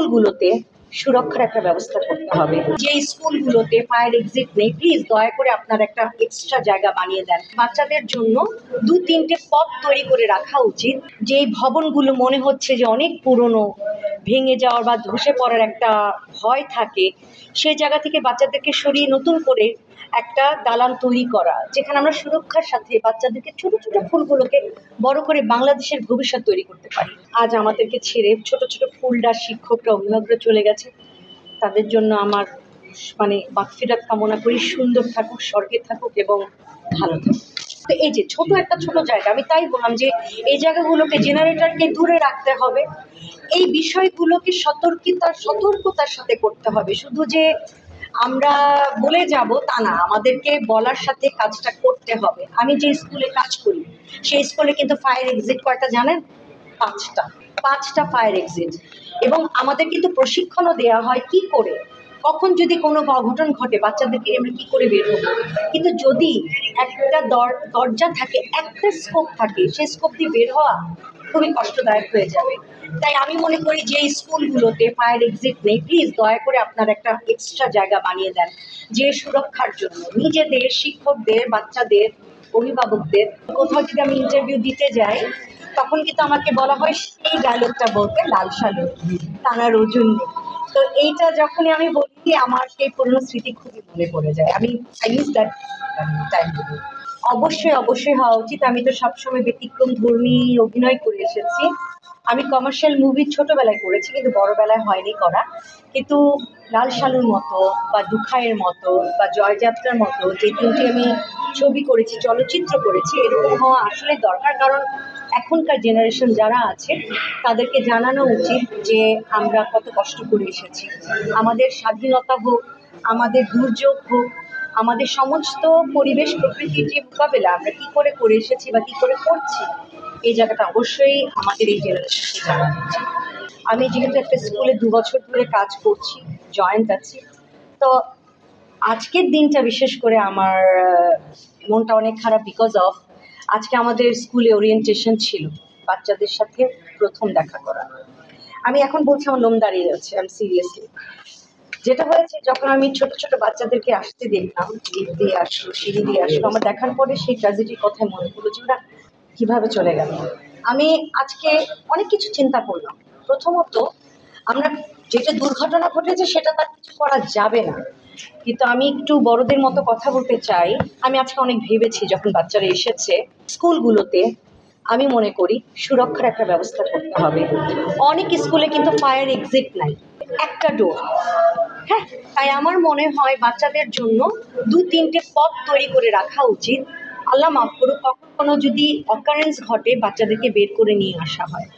স্কুলগুলোতে সুরক্ষার একটা ব্যবস্থা করতে হবে। যে স্কুলগুলোতে ফায়ার এক্সিট নেই, প্লিজ দয়া করে আপনারা একটা এক্সট্রা জায়গা বানিয়ে দেন। বাচ্চাদের জন্য 2-3টে পথ তৈরি করে রাখা উচিত। যে ভবনগুলো মনে হচ্ছে যে অনেক পুরনো, ভেঙে যাওয়ার বা ধসে পড়ার একটা ভয় থাকে, সেই জায়গা থেকে বাচ্চাদেরকে সরিয়ে নতুন করে একটা দালান তৈরি করা, যেখানে আমরা সুরক্ষার সাথে বাচ্চাদেরকে ছোট ছোট ফুলগুলোকে বড় করে বাংলাদেশের ভবিষ্যৎ তৈরি করতে পারি। আজ আমাদেরকে ছেড়ে ছোট ছোট ফুলদার শিক্ষকরা, অভিভাবকরা চলে গেছে। তাদের জন্য আমার মাগফিরাত কামনা করি। সুন্দর থাকুক, স্বর্গে থাকুক এবং ভালো থাকুক। তো এই যে ছোট জায়গা, আমি তাই বললাম যে এই জায়গাগুলোকে, জেনারেটরকে দূরে রাখতে হবে। এই বিষয়গুলোকে সতর্কতার সাথে করতে হবে। শুধু যে আমরা বলে যাব তা না, আমাদেরকে বলার সাথে কাজটা করতে হবে। আমি যে স্কুলে কাজ করি সেই স্কুলে কিন্তু ফায়ার এক্সিট কয়টা জানেন? 5টা ফায়ার এক্সিট। এবং আমাদের কিন্তু প্রশিক্ষণও দেওয়া হয় কি করে, কখন যদি কোনো অঘটন ঘটে বাচ্চাদেরকে আমরা কি করে বের হবো। কিন্তু যদি একটা দরজা থাকে, একটা স্কোপ থাকে, সেই স্কোপ দিয়ে বের হওয়া খুবই কষ্টদায়ক হয়ে যাবে। তাই আমি মনে করি যে স্কুলগুলোতে ফায়ার এক্সিট নেই, প্লিজ দয়া করে আপনারা একটা এক্সট্রা জায়গা বানিয়ে দেন, যে সুরক্ষার জন্য নিজেদের, শিক্ষকদের, বাচ্চাদের, অভিভাবকদের। কোথাও যদি আমি ইন্টারভিউ দিতে যাই তখন কিন্তু আমাকে বলা হয় সেই ডায়লগটা বলতে, লাল সালু টানার ওজন নেই। তো এইটা যখনই আমি বলি আমার সেই পুরনো স্মৃতি খুবই মনে পড়ে যায়। আমি মিস দ্যাট টাইমগুলো। অবশ্যই হওয়া উচিত। আমি তো সবসময় ব্যতিক্রম ধর্মী অভিনয় করে এসেছি। আমি কমার্শিয়াল মুভি ছোটবেলায় করেছি, কিন্তু বড়বেলায় হয়নি করা। কিন্তু লাল সালুর মতো বা দুখাইয়ের মতো বা জয়যাত্রার মতো যে 3টি আমি ছবি করেছি, চলচ্চিত্র করেছি, এরকম হওয়া আসলে দরকার। কারণ এখনকার জেনারেশন যারা আছে তাদেরকে জানানো উচিত যে আমরা কত কষ্ট করে এসেছি। আমাদের স্বাধীনতা হোক, আমাদের দুর্যোগ হোক, আমাদের সমস্ত পরিবেশ প্রকৃতির যে মোকাবেলা আমরা কি করে এসেছি বা কি করে করছি, এই জায়গাটা অবশ্যই আমাদের এই জেনারেশনকে জানানো উচিত। আমি যেহেতু একটা স্কুলে 2 বছর ধরে কাজ করছি, জয়েন্ট আছি, তো আজকের দিনটা বিশেষ করে আমার মনটা অনেক খারাপ। বিকজ অফ আজকে আমাদের স্কুলে ওরিয়েন্টেশন ছিল, বাচ্চাদের সাথে প্রথম দেখা করা। আমি এখন বলছি আমার লোম দাঁড়িয়ে যাচ্ছে, আমি সিরিয়াসলি। যেটা হয়েছে, যখন আমি ছোট বাচ্চাদেরকে আসতে দেখলাম, লিফট দিয়ে আসলো, সিঁড়ি দিয়ে আসলো, আমার দেখার পরে সেই ট্র্যাজেডির কথাই মনে পড়লো যে ওরা কিভাবে চলে গেল। আমি আজকে অনেক কিছু চিন্তা করলাম। প্রথমত, আমরা যেটা দুর্ঘটনা ঘটেছে সেটা তার কিছু করা যাবে না, কিন্তু আমি একটু বড়দের মতো কথা বলতে চাই। আমি আজকে অনেক ভেবেছি যখন বাচ্চারা এসেছে স্কুলগুলোতে। আমি মনে করি সুরক্ষার একটা ব্যবস্থা করতে হবে। অনেক স্কুলে কিন্তু ফায়ার এক্সিট নাই, একটা ডোর। হ্যাঁ, তাই আমার মনে হয় বাচ্চাদের জন্য 2-3টে পথ তৈরি করে রাখা উচিত। আল্লাহ মাফ করুক, কখনো যদি অকারেন্স ঘটে বাচ্চাদেরকে বের করে নিয়ে আসা হয়।